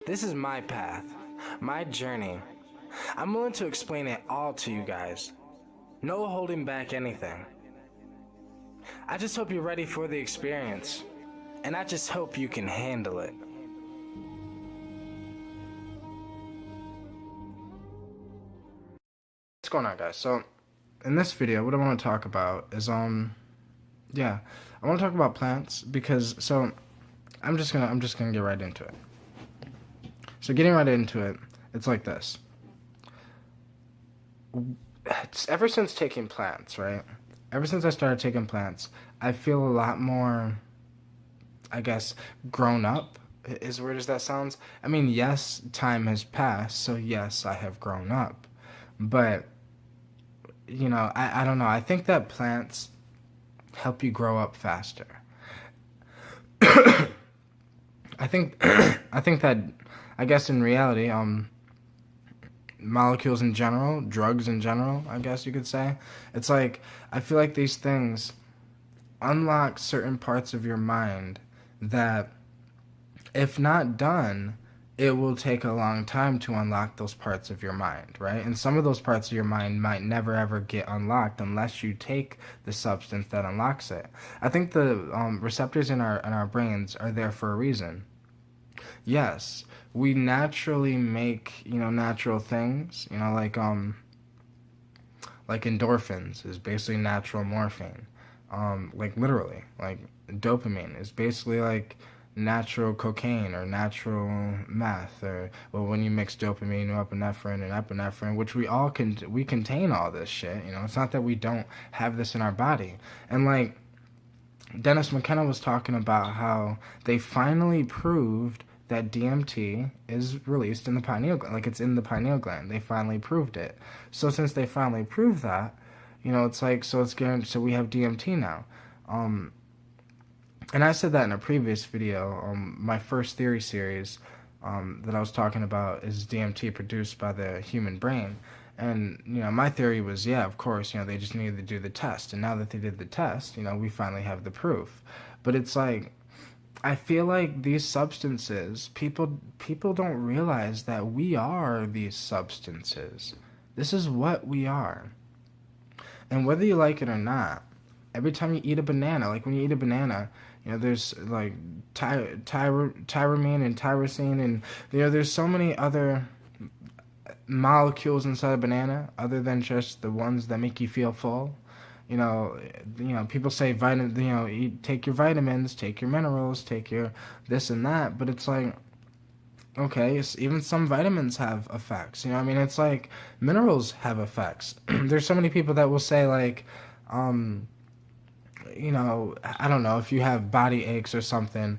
This is my path, my journey. I'm willing to explain it all to you guys. No holding back anything. I just hope you're ready for the experience, and I just hope you can handle it. What's going on, guys? So, in this video, what I want to talk about is, I want to talk about plants because, I'm just gonna get right into it. So getting right into it, it's like this. It's ever since taking plants, right? Ever since I started taking plants, I feel a lot more, I guess, grown up. As weird as that sounds. I mean, yes, time has passed, so yes, I have grown up. But, I don't know. I think that plants help you grow up faster. I think that, I guess in reality, molecules in general, drugs in general, I guess you could say, it's like, I feel like these things unlock certain parts of your mind that, if not done, it will take a long time to unlock those parts of your mind, right? And some of those parts of your mind might never ever get unlocked unless you take the substance that unlocks it. I think the receptors in our brains are there for a reason. Yes, we naturally make, natural things, like endorphins is basically natural morphine. Like literally, like dopamine is basically like natural cocaine or natural meth, or well, when you mix dopamine, norepinephrine, and epinephrine, which we contain all this shit. It's not that we don't have this in our body. And like Dennis McKenna was talking about how they finally proved that DMT is released in the pineal gland, like it's in the pineal gland. They finally proved it. So since they finally proved that, it's like, so it's guaranteed, so we have DMT now. And I said that in a previous video. My first theory series that I was talking about is DMT produced by the human brain. And, my theory was, yeah, of course, they just needed to do the test. And now that they did the test, we finally have the proof. But it's like, I feel like these substances, people don't realize that we are these substances. This is what we are. And whether you like it or not, every time you eat a banana, like when you eat a banana, there's like tyramine and tyrosine, and there's so many other molecules inside a banana other than just the ones that make you feel full. People say take your vitamins, take your minerals, take your this and that, but it's like, okay, even some vitamins have effects. It's like minerals have effects. There's so many people that will say like, I don't know, if you have body aches or something,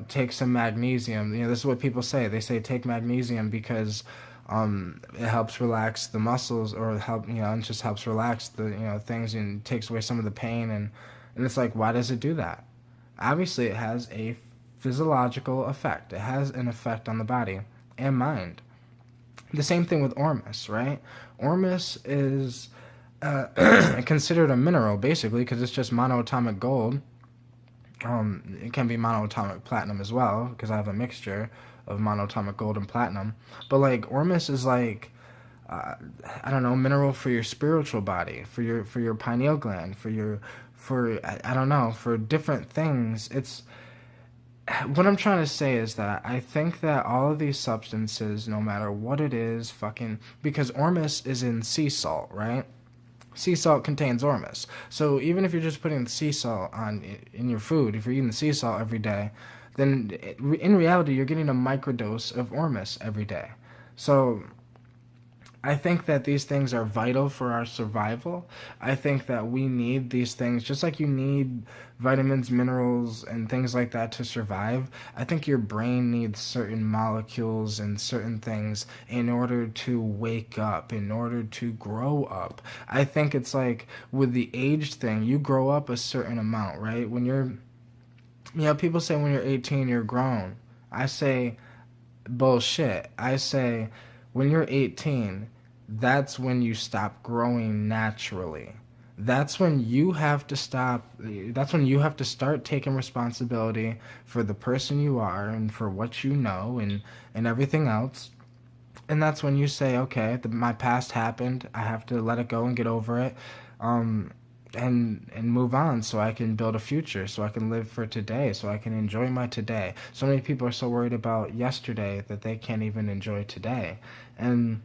take some magnesium. This is what people say. They say take magnesium because it helps relax the muscles, or it just helps relax the, things, and takes away some of the pain. And it's like, why does it do that? Obviously, it has a physiological effect. It has an effect on the body and mind. The same thing with ormus, right? Ormus is considered a mineral, basically, because it's just monoatomic gold. It can be monoatomic platinum as well, because I have a mixture of monoatomic gold and platinum. But like ormus is like, I don't know, mineral for your spiritual body, for your pineal gland, for I don't know, for different things. It's what I'm trying to say is that I think that all of these substances, no matter what it is, because ormus is in sea salt, right? Sea salt contains ormus. So even if you're just putting sea salt in your food, if you're eating sea salt every day, then in reality you're getting a microdose of ormus every day. So I think that these things are vital for our survival. I think that we need these things just like you need vitamins, minerals, and things like that to survive. I think your brain needs certain molecules and certain things in order to wake up, in order to grow up. I think it's like with the age thing, you grow up a certain amount, right? When you're, people say when you're 18, you're grown. I say, bullshit. I say, when you're 18, that's when you stop growing naturally. that's when you have to stop. That's when you have to start taking responsibility for the person you are and for what you know and everything else. And that's when you say, okay, my past happened. I have to let it go and get over it, um, and move on, so I can build a future, so I can live for today, so I can enjoy my today. So many people are so worried about yesterday that they can't even enjoy today, and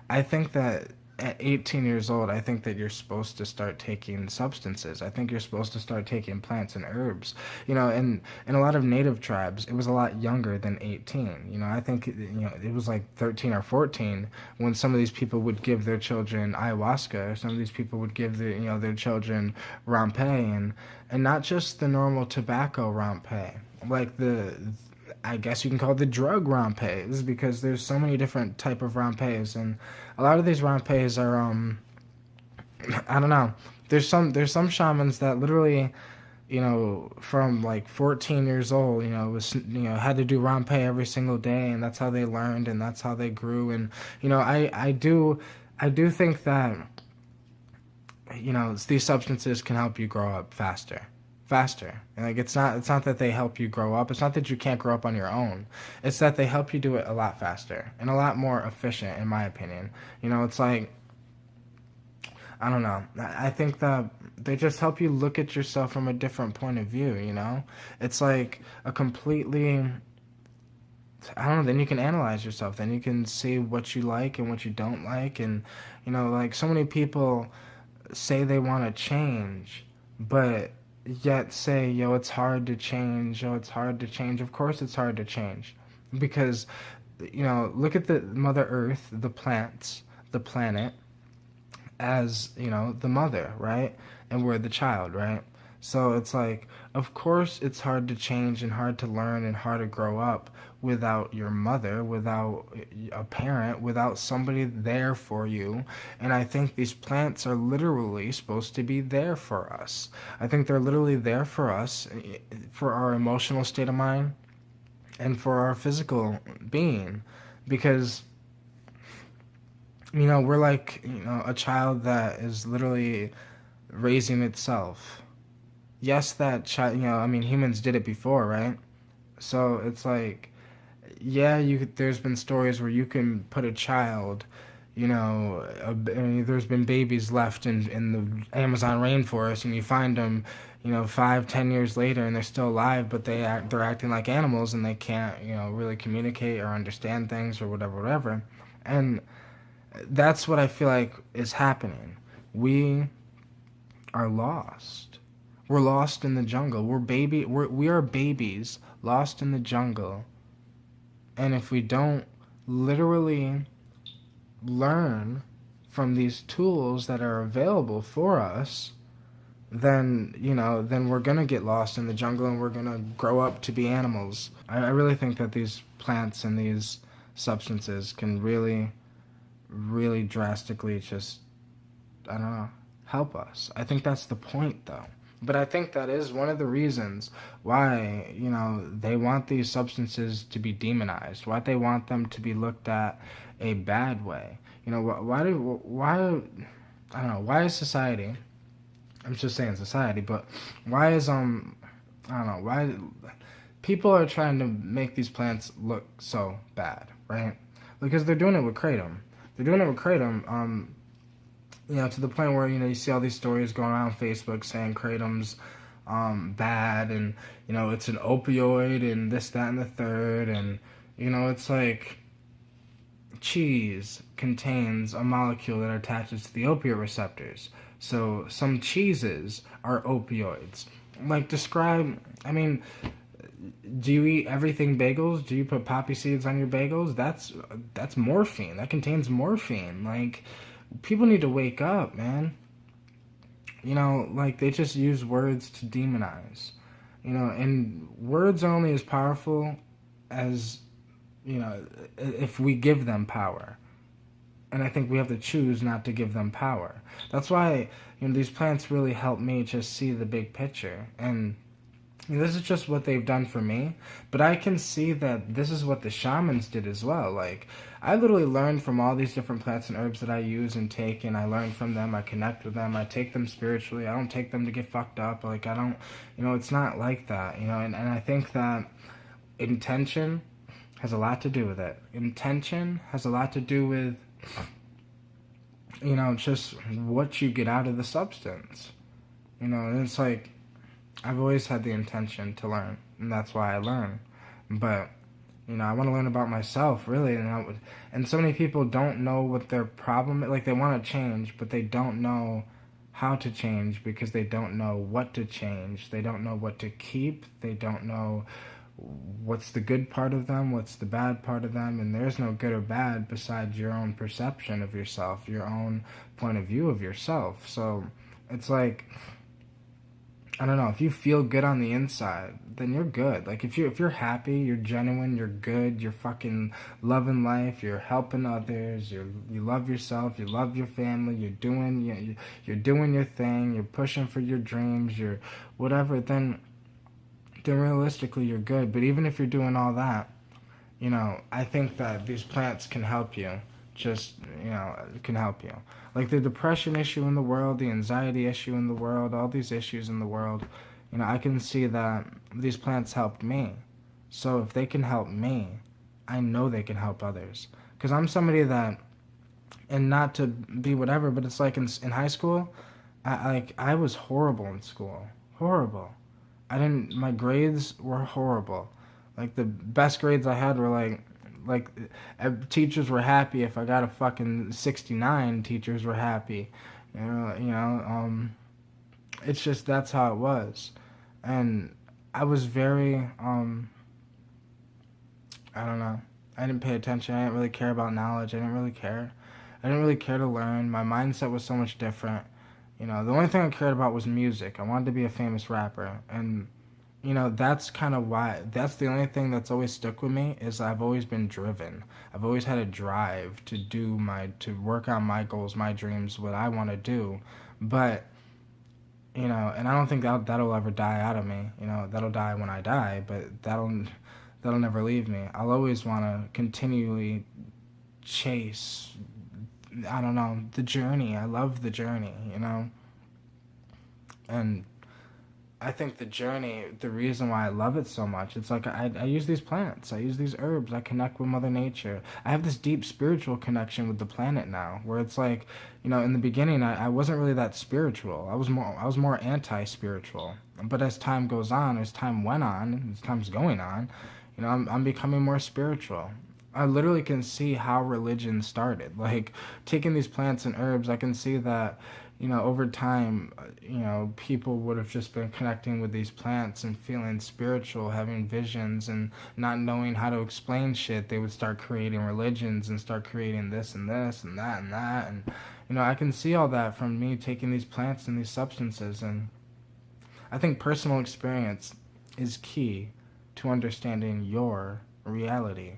I think that at 18 years old, I think that you're supposed to start taking substances. I think you're supposed to start taking plants and herbs. In a lot of native tribes, it was a lot younger than 18. I think it was like 13 or 14 when some of these people would give their children ayahuasca, or some of these people would give their children rampe, and not just the normal tobacco rampe, like the I guess you can call it the drug rampes, because there's so many different type of rampes, and a lot of these rampes are I don't know. There's some shamans that literally, from like 14 years old, had to do rampe every single day, and that's how they learned, and that's how they grew. And I do think that these substances can help you grow up faster. And like, it's not that they help you grow up. It's not that you can't grow up on your own. It's that they help you do it a lot faster and a lot more efficient, in my opinion. It's like, I don't know. I think that they just help you look at yourself from a different point of view. It's like a completely, I don't know, then you can analyze yourself. Then you can see what you like and what you don't like. And, like, so many people say they want to change, but yet say, yo, it's hard to change. Yo, it's hard to change. Of course it's hard to change. Because, look at the Mother Earth, the plants, the planet, as, the mother, right? And we're the child, right? So it's like, of course it's hard to change and hard to learn and hard to grow up without your mother, without a parent, without somebody there for you. And I think these plants are literally supposed to be there for us. I think they're literally there for us, for our emotional state of mind and for our physical being. Because, we're like, a child that is literally raising itself. Yes, that child, I mean, humans did it before, right? So it's like, yeah, there's been stories where you can put a child, there's been babies left in the Amazon rainforest, and you find them, 5, 10 years later, and they're still alive, but they're acting like animals, and they can't, really communicate or understand things or whatever. And that's what I feel like is happening. We are lost. We're lost in the jungle. We are babies lost in the jungle. And if we don't literally learn from these tools that are available for us, then we're gonna get lost in the jungle, and we're gonna grow up to be animals. I really think that these plants and these substances can really, really drastically just, I don't know, help us. I think that's the point, though. But I think that is one of the reasons why, they want these substances to be demonized, why they want them to be looked at a bad way. I don't know, why is society, I'm just saying society, but why is, I don't know, why people are trying to make these plants look so bad, right? Because they're doing it with kratom. They're doing it with kratom, to the point where, you see all these stories going around Facebook saying kratom's bad, and, it's an opioid, and this, that, and the third, and, it's like cheese contains a molecule that attaches to the opioid receptors. So some cheeses are opioids. Like, I mean, do you eat everything bagels? Do you put poppy seeds on your bagels? That's morphine. That contains morphine. Like, people need to wake up, man. Like, they just use words to demonize. And words are only as powerful as, if we give them power. And I think we have to choose not to give them power. That's why, these plants really help me just see the big picture. And, this is just what they've done for me, but I can see that this is what the shamans did as well. Like, I literally learned from all these different plants and herbs that I use and take, and I learn from them, I connect with them, I take them spiritually. I don't take them to get fucked up. Like, I don't, it's not like that, and I think that intention has a lot to do with it. Intention has a lot to do with, just what you get out of the substance. And it's like, I've always had the intention to learn, and that's why I learn. But, I want to learn about myself, really. And so many people don't know what their problem is. Like, they want to change, but they don't know how to change because they don't know what to change. They don't know what to keep. They don't know what's the good part of them, what's the bad part of them, and there's no good or bad besides your own perception of yourself, your own point of view of yourself. So it's like, I don't know, if you feel good on the inside, then you're good. Like, if you're happy, you're genuine, you're good, you're fucking loving life, you're helping others, you love yourself, you love your family, you're doing your thing, you're pushing for your dreams, you're whatever, then realistically you're good. But even if you're doing all that, I think that these plants can help you. Just, can help you. Like the depression issue in the world, the anxiety issue in the world, all these issues in the world, I can see that these plants helped me. So if they can help me, I know they can help others. Because I'm somebody that, and not to be whatever, but it's like in high school, I was horrible in school. Horrible. My grades were horrible. Like, the best grades I had were like teachers were happy if I got a fucking 69. Teachers were happy, it's just, that's how it was. And I was very I don't know, I didn't pay attention. I didn't really care about knowledge. I didn't really care to learn. My mindset was so much different. The only thing I cared about was music. I wanted to be a famous rapper, and that's kind of why, that's the only thing that's always stuck with me, is I've always been driven. I've always had a drive to work on my goals, my dreams, what I want to do. But, and I don't think that'll ever die out of me. That'll die when I die, but that'll never leave me. I'll always want to continually chase, I don't know, the journey. I love the journey, and I think the journey, the reason why I love it so much, it's like I use these plants, I use these herbs, I connect with Mother Nature. I have this deep spiritual connection with the planet now, where it's like, in the beginning I wasn't really that spiritual. I was more anti-spiritual. But as time goes on, as time went on, as time's going on, I'm becoming more spiritual. I literally can see how religion started. Like, taking these plants and herbs, I can see that, over time, people would have just been connecting with these plants and feeling spiritual, having visions, and not knowing how to explain shit. They would start creating religions and start creating this and this and that and that. And, I can see all that from me taking these plants and these substances. And I think personal experience is key to understanding your reality.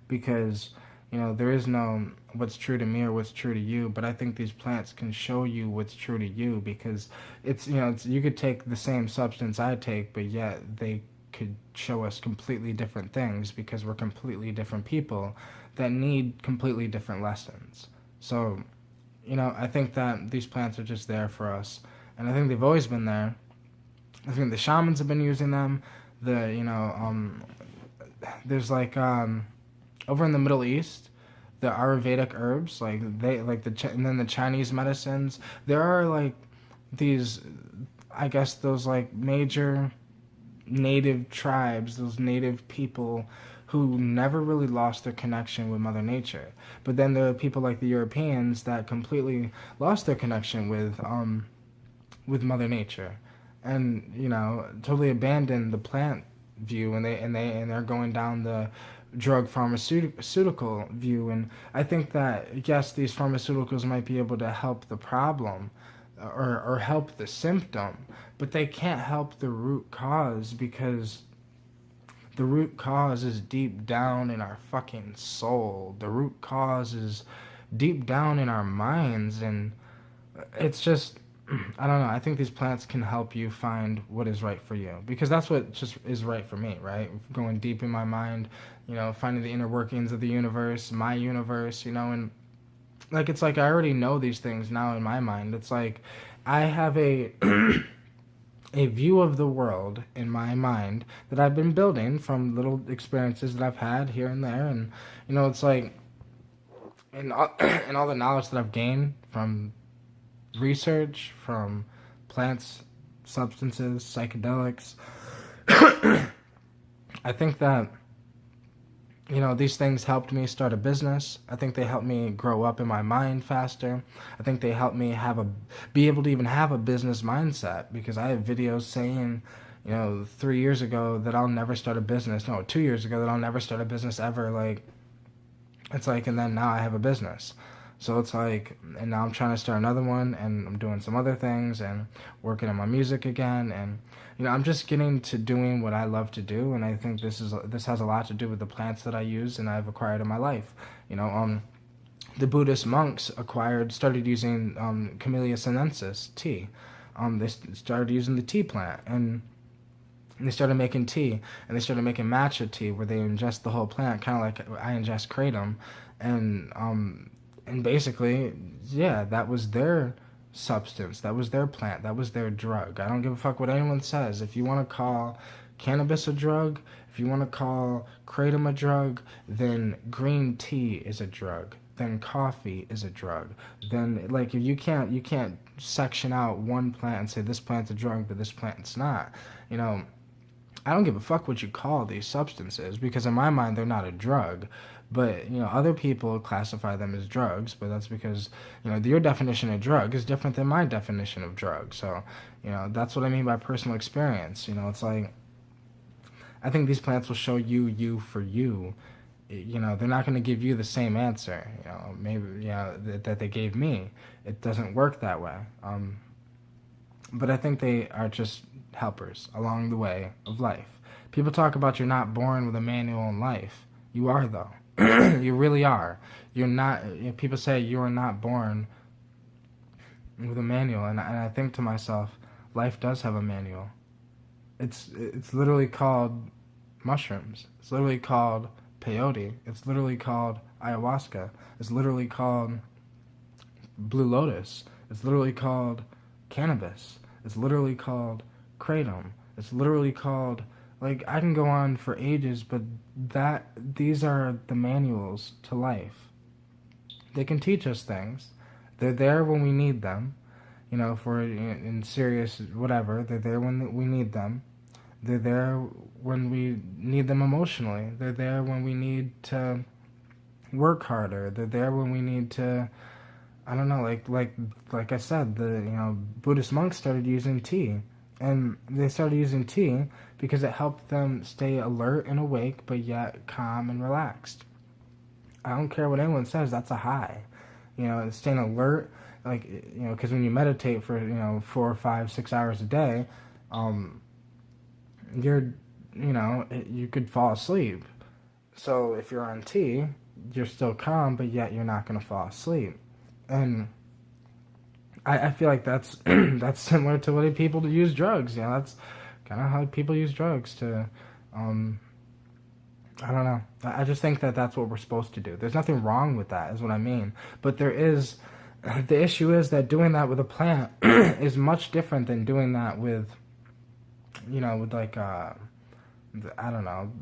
Because, there is no what's true to me or what's true to you, but I think these plants can show you what's true to you, because you could take the same substance I take, but yet they could show us completely different things, because we're completely different people that need completely different lessons. So, I think that these plants are just there for us, and I think they've always been there. I think the shamans have been using them. There's like, over in the Middle East, the Ayurvedic herbs, and then the Chinese medicines, there are like these, I guess, those like major native tribes, those native people who never really lost their connection with Mother Nature. But then there are people like the Europeans that completely lost their connection with Mother Nature, and totally abandoned the plant view, and they're going down the drug pharmaceutical view. And I think that, yes, these pharmaceuticals might be able to help the problem, or help the symptom, but they can't help the root cause, because the root cause is deep down in our fucking soul. The root cause is deep down in our minds. And it's just, I don't know. I think these plants can help you find what is right for you, because that's what just is right for me, right? Going deep in my mind, finding the inner workings of the universe, my universe, and like it's like I already know these things now in my mind. It's like I have a a view of the world in my mind that I've been building from little experiences that I've had here and there, and it's like and all the knowledge that I've gained from research, from plants, substances, psychedelics. I think that these things helped me start a business. I think they helped me grow up in my mind faster. I think they helped me be able to even have a business mindset, because I have videos saying, 3 years ago that I'll never start a business. No, 2 years ago that I'll never start a business ever. Like, it's like, and then now I have a business. So it's like, and now I'm trying to start another one, and I'm doing some other things and working on my music again, and I'm just getting to doing what I love to do, and I think this has a lot to do with the plants that I use and I've acquired in my life. The Buddhist monks started using Camellia sinensis tea. They started using the tea plant, and they started making tea, and they started making matcha tea, where they ingest the whole plant, kind of like I ingest kratom, and basically, yeah, that was their substance, that was their plant, that was their drug. I don't give a fuck what anyone says. If you want to call cannabis a drug, if you want to call kratom a drug, then green tea is a drug. Then coffee is a drug. Then, like, you can't section out one plant and say this plant's a drug, but this plant's not. I don't give a fuck what you call these substances, because in my mind they're not a drug. But other people classify them as drugs, but that's because your definition of drug is different than my definition of drug. So that's what I mean by personal experience. It's like, I think these plants will show you for you. They're not going to give you the same answer. Maybe that they gave me. It doesn't work that way. But I think they are just helpers along the way of life. People talk about you're not born with a manual in life. You are, though. You really are. You're not. People say you are not born with a manual, and I think to myself, life does have a manual. It's literally called mushrooms. It's literally called peyote. It's literally called ayahuasca. It's literally called blue lotus. It's literally called cannabis. It's literally called kratom. It's literally called, like, I can go on for ages, but these are the manuals to life. They can teach us things. They're there when we need them. If we're in serious whatever, they're there when we need them. They're there when we need them emotionally. They're there when we need to work harder. They're there when we need to, I don't know, like I said, the Buddhist monks started using tea. And they started using tea because it helped them stay alert and awake, but yet calm and relaxed. I don't care what anyone says, that's a high. Staying alert, because when you meditate for, 4, 5, 6 hours a day, you could fall asleep. So if you're on tea, you're still calm, but yet you're not going to fall asleep. And I feel like that's that's similar to what people use drugs. That's kind of how people use drugs to, I don't know. I just think that that's what we're supposed to do. There's nothing wrong with that, is what I mean. But the issue is that doing that with a plant is much different than doing that with, with like, I don't know,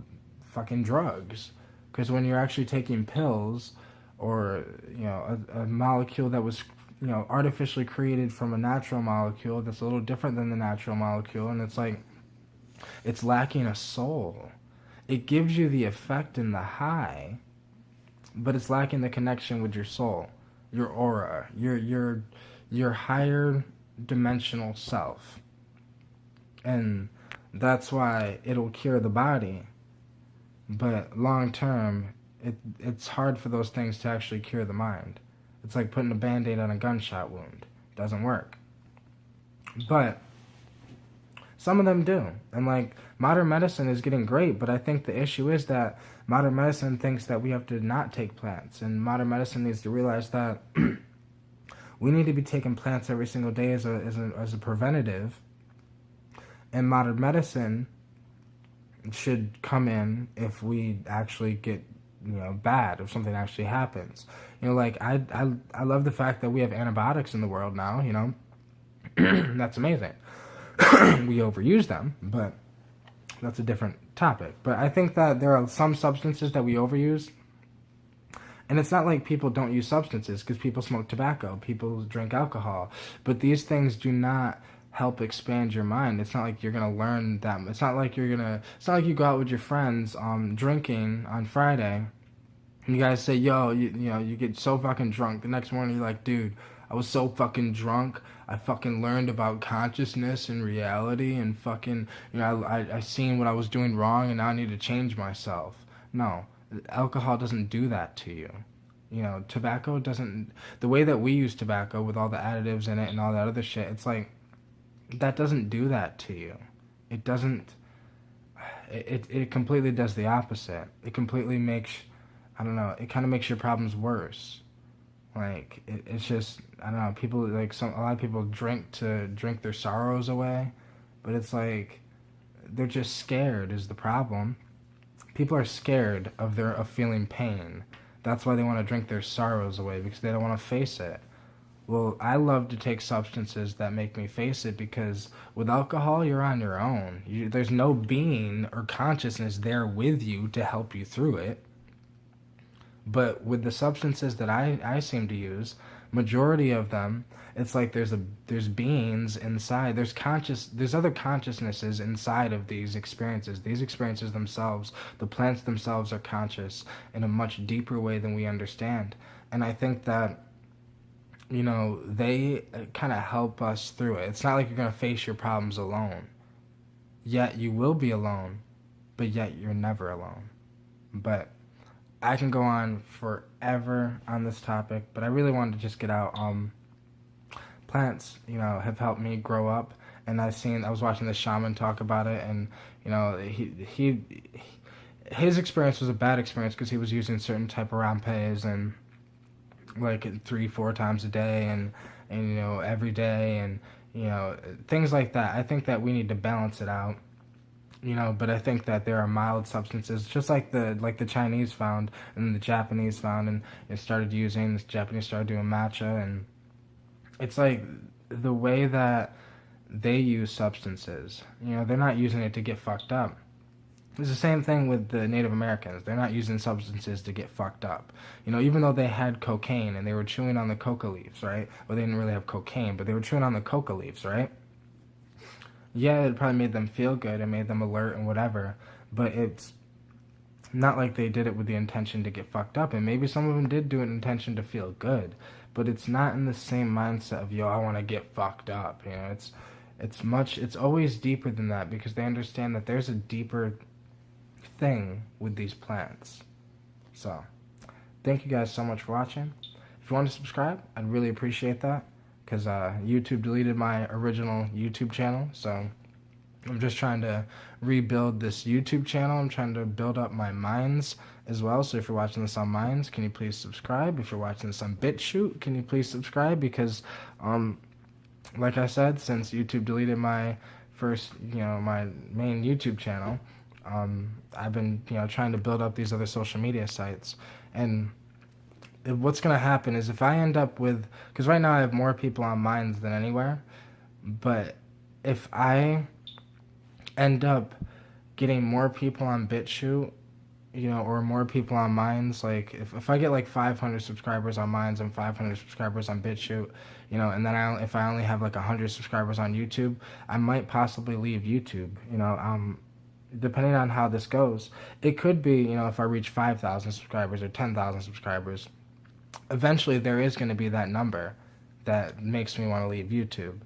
fucking drugs. Because when you're actually taking pills, or, a molecule that was artificially created from a natural molecule that's a little different than the natural molecule, and it's like, it's lacking a soul. It gives you the effect and the high, but it's lacking the connection with your soul, your aura, your higher dimensional self. And that's why it'll cure the body, but long term, it's hard for those things to actually cure the mind. It's like putting a Band-Aid on a gunshot wound. Doesn't work. But some of them do. And like, modern medicine is getting great, but I think the issue is that modern medicine thinks that we have to not take plants. And modern medicine needs to realize that We need to be taking plants every single day as a preventative. And modern medicine should come in if we actually get, bad, if something actually happens. Like I love the fact that we have antibiotics in the world now. That's amazing. We overuse them, but that's a different topic. But I think that there are some substances that we overuse. And it's not like people don't use substances, because people smoke tobacco, people drink alcohol. But these things do not help expand your mind. It's not like you're going to learn them. It's not like it's not like you go out with your friends drinking on Friday. And you guys say, yo, you get so fucking drunk. The next morning you're like, dude, I was so fucking drunk. I fucking learned about consciousness and reality, and fucking, I seen what I was doing wrong, and now I need to change myself. No, alcohol doesn't do that to you. Tobacco doesn't, the way that we use tobacco with all the additives in it and all that other shit, it's like, that doesn't do that to you. It doesn't, it completely does the opposite. It completely makes, I don't know, it kind of makes your problems worse. Like, it's just, I don't know, people, like, a lot of people drink to drink their sorrows away, but it's like, they're just scared is the problem. People are scared of feeling pain. That's why they want to drink their sorrows away, because they don't want to face it. Well, I love to take substances that make me face it, because with alcohol, you're on your own. There's no being or consciousness there with you to help you through it. But with the substances that I seem to use, majority of them, it's like there's beings inside. There's other consciousnesses inside of these experiences. These experiences themselves, the plants themselves, are conscious in a much deeper way than we understand. And I think that, they kind of help us through it. It's not like you're going to face your problems alone. Yet you will be alone, but yet you're never alone. But I can go on forever on this topic, but I really wanted to just get out. Plants, have helped me grow up, and I was watching the shaman talk about it, and his experience was a bad experience, because he was using certain type of rampes, and like 3-4 times a day, and every day, and things like that. I think that we need to balance it out. But I think that there are mild substances, just like the Chinese found and the Japanese found, and the Japanese started doing matcha, and it's like the way that they use substances, they're not using it to get fucked up. It's the same thing with the Native Americans. They're not using substances to get fucked up. Even though they had cocaine and they were chewing on the coca leaves, right? Well, they didn't really have cocaine, but they were chewing on the coca leaves, right? Yeah, it probably made them feel good. It made them alert and whatever. But it's not like they did it with the intention to get fucked up. And maybe some of them did do it in intention to feel good. But it's not in the same mindset of, yo, I want to get fucked up. It's always deeper than that, because they understand that there's a deeper thing with these plants. So, thank you guys so much for watching. If you want to subscribe, I'd really appreciate that, because YouTube deleted my original YouTube channel, so I'm just trying to rebuild this YouTube channel. I'm trying to build up my Minds as well, so if you're watching this on Minds, can you please subscribe? If you're watching this on BitChute, can you please subscribe? Because, like I said, since YouTube deleted my first, my main YouTube channel, I've been, trying to build up these other social media sites. And what's going to happen is, if I end up with, because right now I have more people on Minds than anywhere, but if I end up getting more people on BitChute, or more people on Minds, like if I get like 500 subscribers on Minds and 500 subscribers on BitChute, and then if I only have like 100 subscribers on YouTube, I might possibly leave YouTube, depending on how this goes. It could be, if I reach 5,000 subscribers or 10,000 subscribers, eventually there is going to be that number that makes me want to leave YouTube.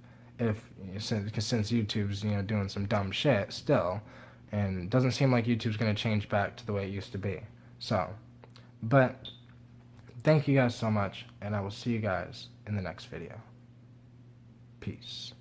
Since YouTube's, doing some dumb shit still, and it doesn't seem like YouTube's going to change back to the way it used to be. So, but thank you guys so much, and I will see you guys in the next video. Peace.